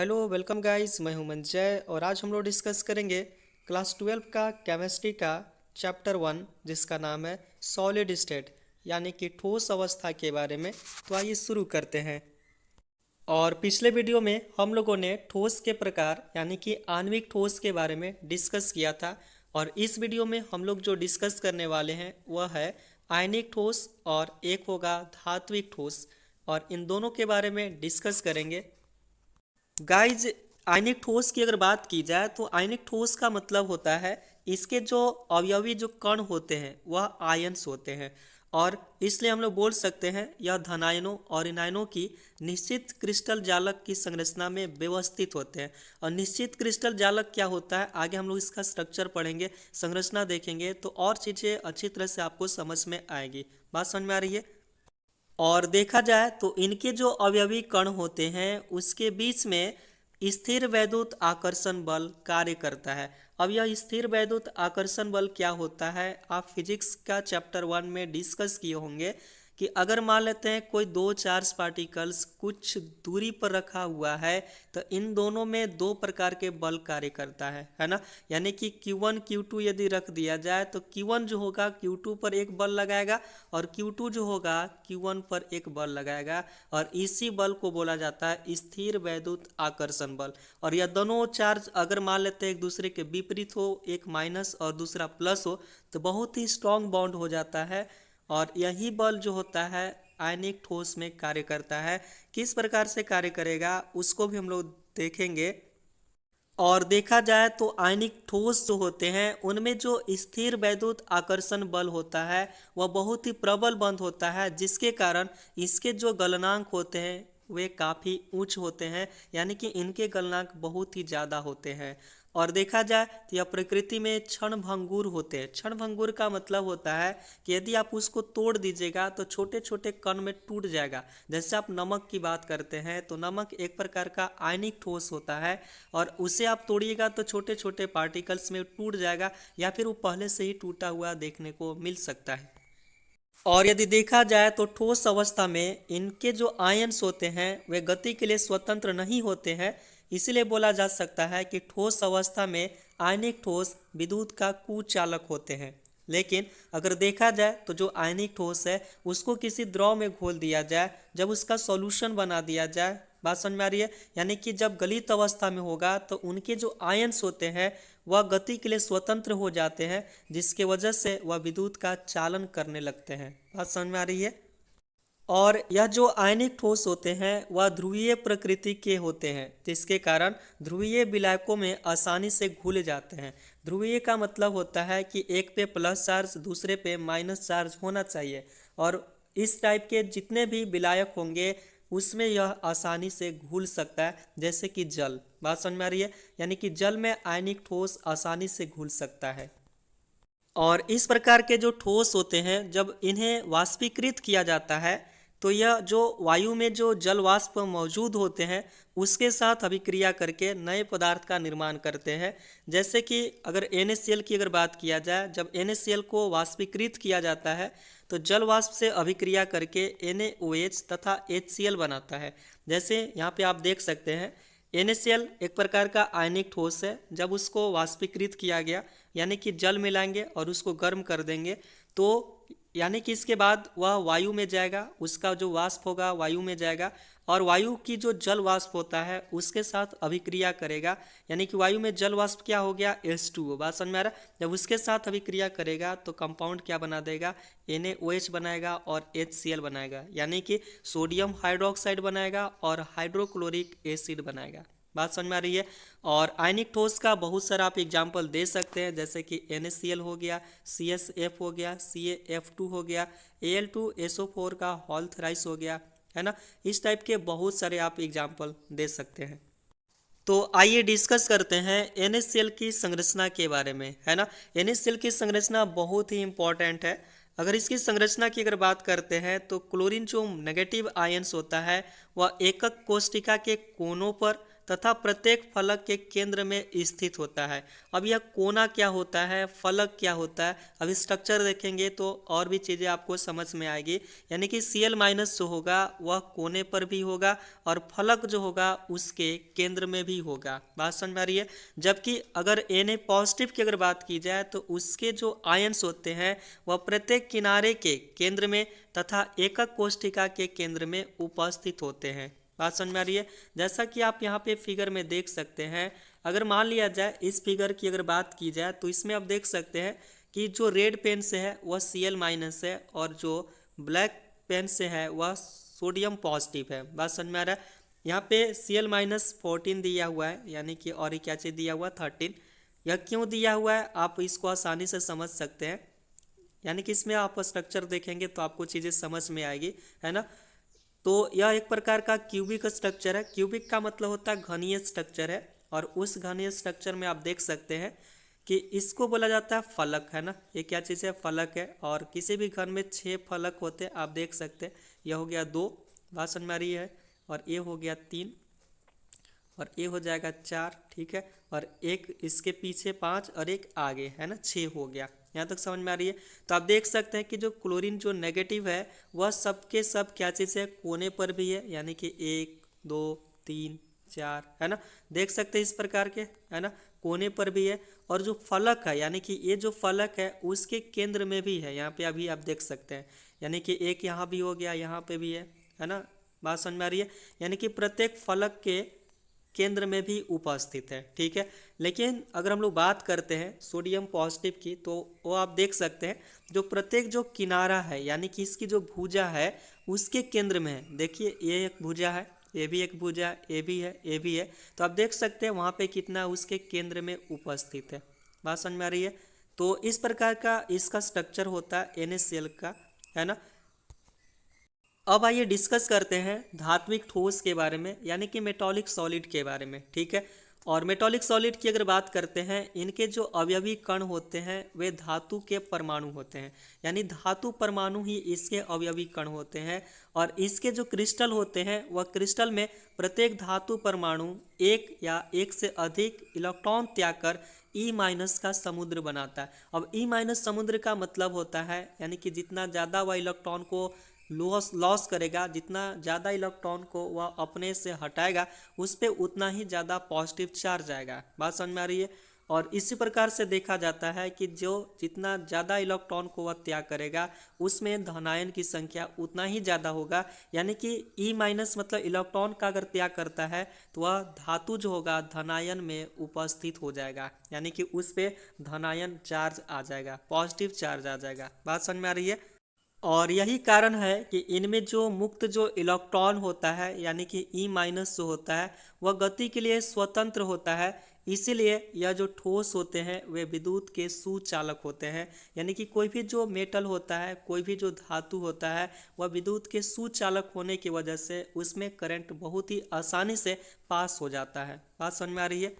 Hello welcome guys, मैं हूं मंजय और आज हम लोग डिस्कस करेंगे क्लास 12 का केमिस्ट्री का चैप्टर 1 जिसका नाम है सॉलिड स्टेट यानी कि ठोस अवस्था के बारे में। तो आइए शुरू करते हैं। और पिछले वीडियो में हम लोगों ने ठोस के प्रकार यानी कि आणविक ठोस के बारे में डिस्कस किया था और इस वीडियो में हम लोग जो डिस्कस करने वाले हैं वह है आयनिक ठोस और एक होगा धात्विक ठोस, और इन दोनों के बारे में डिस्कस करेंगे। गाइज, आयनिक ठोस की अगर बात की जाए तो आयनिक ठोस का मतलब होता है इसके जो अवयवी जो कण होते हैं वह आयन्स होते हैं, और इसलिए हम लोग बोल सकते हैं यह धनायनों और इनायनों की निश्चित क्रिस्टल जालक की संरचना में व्यवस्थित होते हैं। और निश्चित क्रिस्टल जालक क्या होता है आगे हम लोग इसका स्ट्रक्चर पढ़ेंगे, संरचना देखेंगे तो और चीज़ें अच्छी तरह से आपको समझ में आएगी। बात समझ में आ रही है? और देखा जाए तो इनके जो अवयवी कण होते हैं उसके बीच में स्थिर वैद्युत आकर्षण बल कार्य करता है। अब यह स्थिर वैद्युत आकर्षण बल क्या होता है आप फिजिक्स का चैप्टर 1 में डिस्कस किए होंगे कि अगर मान लेते हैं कोई दो चार्ज पार्टिकल्स कुछ दूरी पर रखा हुआ है तो इन दोनों में दो प्रकार के बल कार्य करता है ना। यानी कि Q1 Q2 यदि रख दिया जाए तो Q1 जो होगा Q2 पर एक बल लगाएगा और Q2 जो होगा Q1 पर एक बल लगाएगा, और इसी बल को बोला जाता है स्थिर वैद्युत आकर्षण बल। और यह दोनों चार्ज अगर मान लेते हैं एक दूसरे के विपरीत हो, एक माइनस और दूसरा प्लस हो, तो बहुत ही स्ट्रॉन्ग बॉन्ड हो जाता है और यही बल जो होता है आयनिक ठोस में कार्य करता है। किस प्रकार से कार्य करेगा उसको भी हम लोग देखेंगे। और देखा जाए तो आयनिक ठोस जो होते हैं उनमें जो स्थिर वैद्युत आकर्षण बल होता है वह बहुत ही प्रबल बंद होता है, जिसके कारण इसके जो गलनांक होते हैं वे काफ़ी उच्च होते हैं, यानी कि इनके गलनांक बहुत ही ज़्यादा होते हैं। और देखा जाए तो यह प्रकृति में क्षण भंगुर होते हैं। क्षण भंगुर का मतलब होता है कि यदि आप उसको तोड़ दीजिएगा तो छोटे छोटे कण में टूट जाएगा। जैसे आप नमक की बात करते हैं तो नमक एक प्रकार का आयनिक ठोस होता है और उसे आप तोड़िएगा तो छोटे छोटे पार्टिकल्स में टूट जाएगा, या फिर वो पहले से ही टूटा हुआ देखने को मिल सकता है। और यदि देखा जाए तो ठोस अवस्था में इनके जो आयन्स होते हैं वे गति के लिए स्वतंत्र नहीं होते हैं। इसीलिए बोला जा सकता है कि ठोस अवस्था में आयनिक ठोस विद्युत का कुचालक होते हैं। लेकिन अगर देखा जाए तो जो आयनिक ठोस है उसको किसी द्रव में घोल दिया जाए, जब उसका सॉल्यूशन बना दिया जाए, बात समझ में आ रही है, यानी कि जब गलित अवस्था में होगा तो उनके जो आयन्स होते हैं वह गति के लिए स्वतंत्र हो जाते हैं, जिसके वजह से वह विद्युत का चालन करने लगते हैं। बात समझ में आ रही है? और यह जो आयनिक ठोस होते हैं वह ध्रुवीय प्रकृति के होते हैं, जिसके कारण ध्रुवीय विलायकों में आसानी से घुल जाते हैं। ध्रुवीय का मतलब होता है कि एक पे प्लस चार्ज दूसरे पे माइनस चार्ज होना चाहिए, और इस टाइप के जितने भी विलायक होंगे उसमें यह आसानी से घुल सकता है, जैसे कि जल। बात समझ में आ रही है? यानी कि जल में आयनिक ठोस आसानी से घुल सकता है। और इस प्रकार के जो ठोस होते हैं जब इन्हें वाष्पीकृत किया जाता है तो यह जो वायु में जो जल वाष्प मौजूद होते हैं उसके साथ अभिक्रिया करके नए पदार्थ का निर्माण करते हैं। जैसे कि अगर NaCl की अगर बात किया जाए, जब NaCl को वाष्पीकृत किया जाता है तो जल वाष्प से अभिक्रिया करके NaOH तथा HCl बनाता है। जैसे यहाँ पे आप देख सकते हैं NaCl एक प्रकार का आयनिक ठोस है। जब उसको वाष्पीकृत किया गया यानी कि जल मिलाएंगे और उसको गर्म कर देंगे तो यानी कि इसके बाद वह वायु में जाएगा, उसका जो वाष्प होगा वायु में जाएगा और वायु की जो जल वाष्प होता है उसके साथ अभिक्रिया करेगा। यानी कि वायु में जल वाष्प क्या हो गया? H2O। बात समझ में आ रहा है? जब उसके साथ अभिक्रिया करेगा तो कंपाउंड क्या बना देगा? NaOH बनाएगा और HCl बनाएगा, यानी कि सोडियम हाइड्रोक्साइड बनाएगा और हाइड्रोक्लोरिक एसिड बनाएगा। बात समझ में आ रही है? और आयनिक ठोस का बहुत सारा आप एग्जाम्पल दे सकते हैं, जैसे कि NaCl हो गया, CSF हो गया, CaF2 हो गया, Al2SO4 का हॉल थ्राइस हो गया, है ना। इस टाइप के बहुत सारे आप एग्जाम्पल दे सकते हैं। तो आइए डिस्कस करते हैं NaCl की संरचना के बारे में, है ना। NaCl की संरचना बहुत ही इंपॉर्टेंट है। अगर इसकी संरचना की अगर बात करते हैं तो क्लोरीन जो नेगेटिव आयंस होता है वह एकक कोष्टिका के कोनों पर तथा प्रत्येक फलक के केंद्र में स्थित होता है। अब यह कोना क्या होता है, फलक क्या होता है, अभी स्ट्रक्चर देखेंगे तो और भी चीज़ें आपको समझ में आएगी। यानी कि Cl माइनस जो होगा वह कोने पर भी होगा और फलक जो होगा उसके केंद्र में भी होगा। बात समझ में आ रही है। जबकि अगर Na पॉजिटिव की अगर बात की जाए तो उसके जो आयंस होते हैं वह प्रत्येक किनारे के केंद्र में तथा एकक कोष्ठिका के केंद्र में उपस्थित होते हैं। बात समझ में आ रही है। जैसा कि आप यहाँ पे फिगर में देख सकते हैं, अगर मान लिया जाए इस फिगर की अगर बात की जाए तो इसमें आप देख सकते हैं कि जो रेड पेन से है वह Cl माइनस है और जो ब्लैक पेन से है वह सोडियम पॉजिटिव है। बात समझ में आ रहा है। यहाँ पे Cl माइनस 14 दिया हुआ है, यानी कि और क्या चीज़ दिया हुआ है 13। यह क्यों दिया हुआ है आप इसको आसानी से समझ सकते हैं। यानी कि इसमें आप स्ट्रक्चर देखेंगे तो आपको चीज़ें समझ में आएगी, है ना। तो यह एक प्रकार का क्यूबिक स्ट्रक्चर है। क्यूबिक का मतलब होता है घनीय स्ट्रक्चर है और उस घनीय स्ट्रक्चर में आप देख सकते हैं कि इसको बोला जाता है फलक, है ना। ये क्या चीज़ है, फलक है। और किसी भी घन में 6 फलक होते हैं, आप देख सकते हैं। यह हो गया 2, बात समझ में आ रही है, और ये हो गया 3 और ये हो जाएगा 4, ठीक है। और एक इसके पीछे 5 और एक आगे, है ना, 6 हो गया। यहाँ तक समझ में आ रही है। तो आप देख सकते हैं कि जो क्लोरीन जो नेगेटिव है वह सबके सब क्या चीज़ है, कोने पर भी है, यानी कि 1 2 3 4, है ना। देख सकते हैं इस प्रकार के, है ना, कोने पर भी है। और जो फलक है, यानी कि ये जो फलक है उसके केंद्र में भी है, यहाँ पे अभी आप देख सकते हैं। यानी कि एक यहाँ भी हो गया, यहाँ पे भी है ना। बात समझ में आ रही है। यानी कि प्रत्येक फलक के केंद्र में भी उपस्थित है, ठीक है। लेकिन अगर हम लोग बात करते हैं सोडियम पॉजिटिव की तो वो आप देख सकते हैं जो प्रत्येक जो किनारा है, यानी कि इसकी जो भुजा है उसके केंद्र में है। देखिए ये एक भुजा है, ये भी एक भुजा है, ये भी है, ये भी है। तो आप देख सकते हैं वहाँ पे कितना उसके केंद्र में उपस्थित है। बात समझ में आ रही है। तो इस प्रकार का इसका स्ट्रक्चर होता है NaCl का, है ना। अब आइए डिस्कस करते हैं धात्विक ठोस के बारे में, यानी कि मेटॉलिक सॉलिड के बारे में, ठीक है। और मेटॉलिक सॉलिड की अगर बात करते हैं, इनके जो अवयवी कण होते हैं वे धातु के परमाणु होते हैं, यानी धातु परमाणु ही इसके अवयवी कण होते हैं। और इसके जो क्रिस्टल होते हैं वह क्रिस्टल में प्रत्येक धातु परमाणु एक या एक से अधिक इलेक्ट्रॉन त्याग कर ई माइनस का समुद्र बनाता है। अब ई माइनस समुद्र का मतलब होता है, यानी कि जितना ज़्यादा वह इलेक्ट्रॉन को लॉस करेगा, जितना ज़्यादा इलेक्ट्रॉन को वह अपने से हटाएगा उस पर उतना ही ज़्यादा पॉजिटिव चार्ज आएगा। बात समझ में आ रही है। और इसी प्रकार से देखा जाता है कि जो जितना ज़्यादा इलेक्ट्रॉन को वह त्याग करेगा उसमें धनायन की संख्या उतना ही ज़्यादा होगा। यानी कि ई माइनस मतलब इलेक्ट्रॉन का अगर त्याग करता है तो वह धातु जो होगा धनायन में उपस्थित हो जाएगा, यानी कि उस पर धनायन चार्ज आ जाएगा, पॉजिटिव चार्ज आ जाएगा। बात समझ में आ रही है। और यही कारण है कि इनमें जो मुक्त जो इलेक्ट्रॉन होता है, यानी कि ई माइनस जो होता है वह गति के लिए स्वतंत्र होता है। इसीलिए यह जो ठोस होते हैं वे विद्युत के सुचालक होते हैं। यानी कि कोई भी जो मेटल होता है, कोई भी जो धातु होता है वह विद्युत के सुचालक होने की वजह से उसमें करंट बहुत ही आसानी से पास हो जाता है। बात समझ में आ रही है।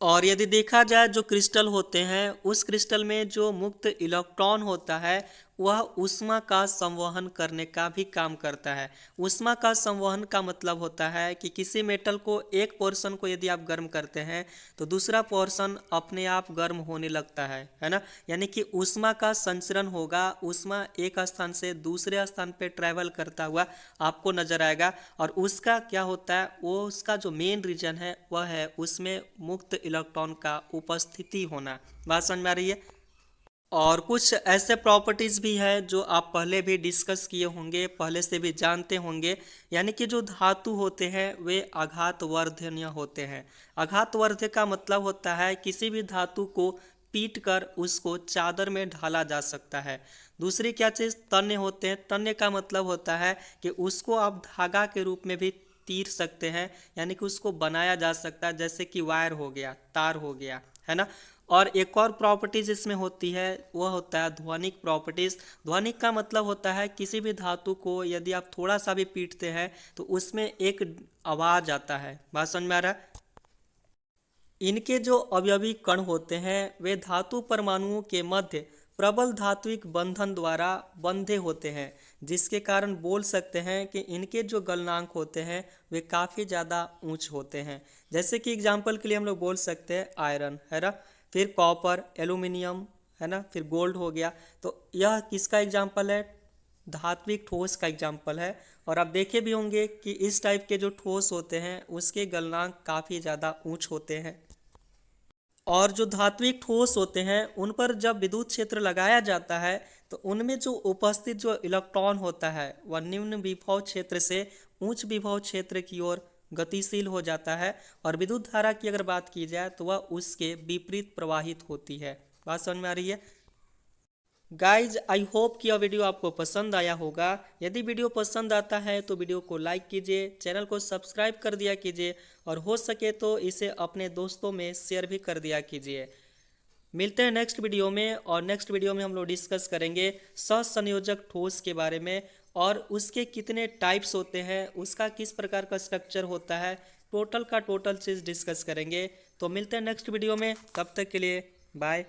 और यदि देखा जाए जो क्रिस्टल होते हैं उस क्रिस्टल में जो मुक्त इलेक्ट्रॉन होता है वह ऊष्मा का संवहन करने का भी काम करता है। ऊष्मा का संवहन का मतलब होता है कि किसी मेटल को एक पोर्शन को यदि आप गर्म करते हैं तो दूसरा पोर्शन अपने आप गर्म होने लगता है ना। यानी कि ऊष्मा का संचरण होगा, ऊष्मा एक स्थान से दूसरे स्थान पे ट्रैवल करता हुआ आपको नजर आएगा। और उसका क्या होता है, वो उसका जो मेन रीजन है वह है उसमें मुक्त इलेक्ट्रॉन का उपस्थिति होना। बात समझ में आ रही है। और कुछ ऐसे प्रॉपर्टीज भी है जो आप पहले भी डिस्कस किए होंगे, पहले से भी जानते होंगे। यानी कि जो धातु होते हैं वे आघातवर्धनीय होते हैं। आघातवर्ध्य का मतलब होता है किसी भी धातु को पीट कर उसको चादर में ढाला जा सकता है। दूसरी क्या चीज़, तन्य होते हैं। तन्य का मतलब होता है कि उसको आप धागा के रूप में भी तीर सकते हैं, यानी कि उसको बनाया जा सकता है, जैसे कि वायर हो गया, तार हो गया, है ना। और एक और प्रॉपर्टीज इसमें होती है वह होता है ध्वनिक प्रॉपर्टीज। ध्वनिक का मतलब होता है किसी भी धातु को यदि आप थोड़ा सा भी पीटते हैं तो उसमें एक आवाज आता है। बात समझ में आ रहा है। इनके जो अवयवी कण होते हैं वे धातु परमाणुओं के मध्य प्रबल धात्विक बंधन द्वारा बंधे होते हैं, जिसके कारण बोल सकते हैं कि इनके जो गलनांक होते हैं वे काफ़ी ज़्यादा ऊंच होते हैं। जैसे कि एग्जाम्पल के लिए हम लोग बोल सकते हैं आयरन, है ना, फिर कॉपर, एल्यूमिनियम, है ना, फिर गोल्ड हो गया। तो यह किसका एग्जाम्पल है? धात्विक ठोस का एग्जाम्पल है। और आप देखे भी होंगे कि इस टाइप के जो ठोस होते हैं उसके गलनांक काफ़ी ज़्यादा ऊंच होते हैं। और जो धात्विक ठोस होते हैं उन पर जब विद्युत क्षेत्र लगाया जाता है तो उनमें जो उपस्थित जो इलेक्ट्रॉन होता है वह निम्न विभव क्षेत्र से उच्च विभव क्षेत्र की ओर गतिशील हो जाता है, और विद्युत धारा की अगर बात की जाए तो वह उसके विपरीत प्रवाहित होती है। बात समझ में आ रही है? गाइज आई होप कि यह वीडियो आपको पसंद आया होगा। यदि वीडियो पसंद आता है तो वीडियो को लाइक कीजिए, चैनल को सब्सक्राइब कर दिया कीजिए, और हो सके तो इसे अपने दोस्तों में शेयर भी कर दिया कीजिए। मिलते हैं नेक्स्ट वीडियो में, और नेक्स्ट वीडियो में हम लोग डिस्कस करेंगे सहसंयोजक ठोस के बारे में, और उसके कितने टाइप्स होते हैं, उसका किस प्रकार का स्ट्रक्चर होता है, टोटल का टोटल चीज़ डिस्कस करेंगे। तो मिलते हैं नेक्स्ट वीडियो में, तब तक के लिए बाय।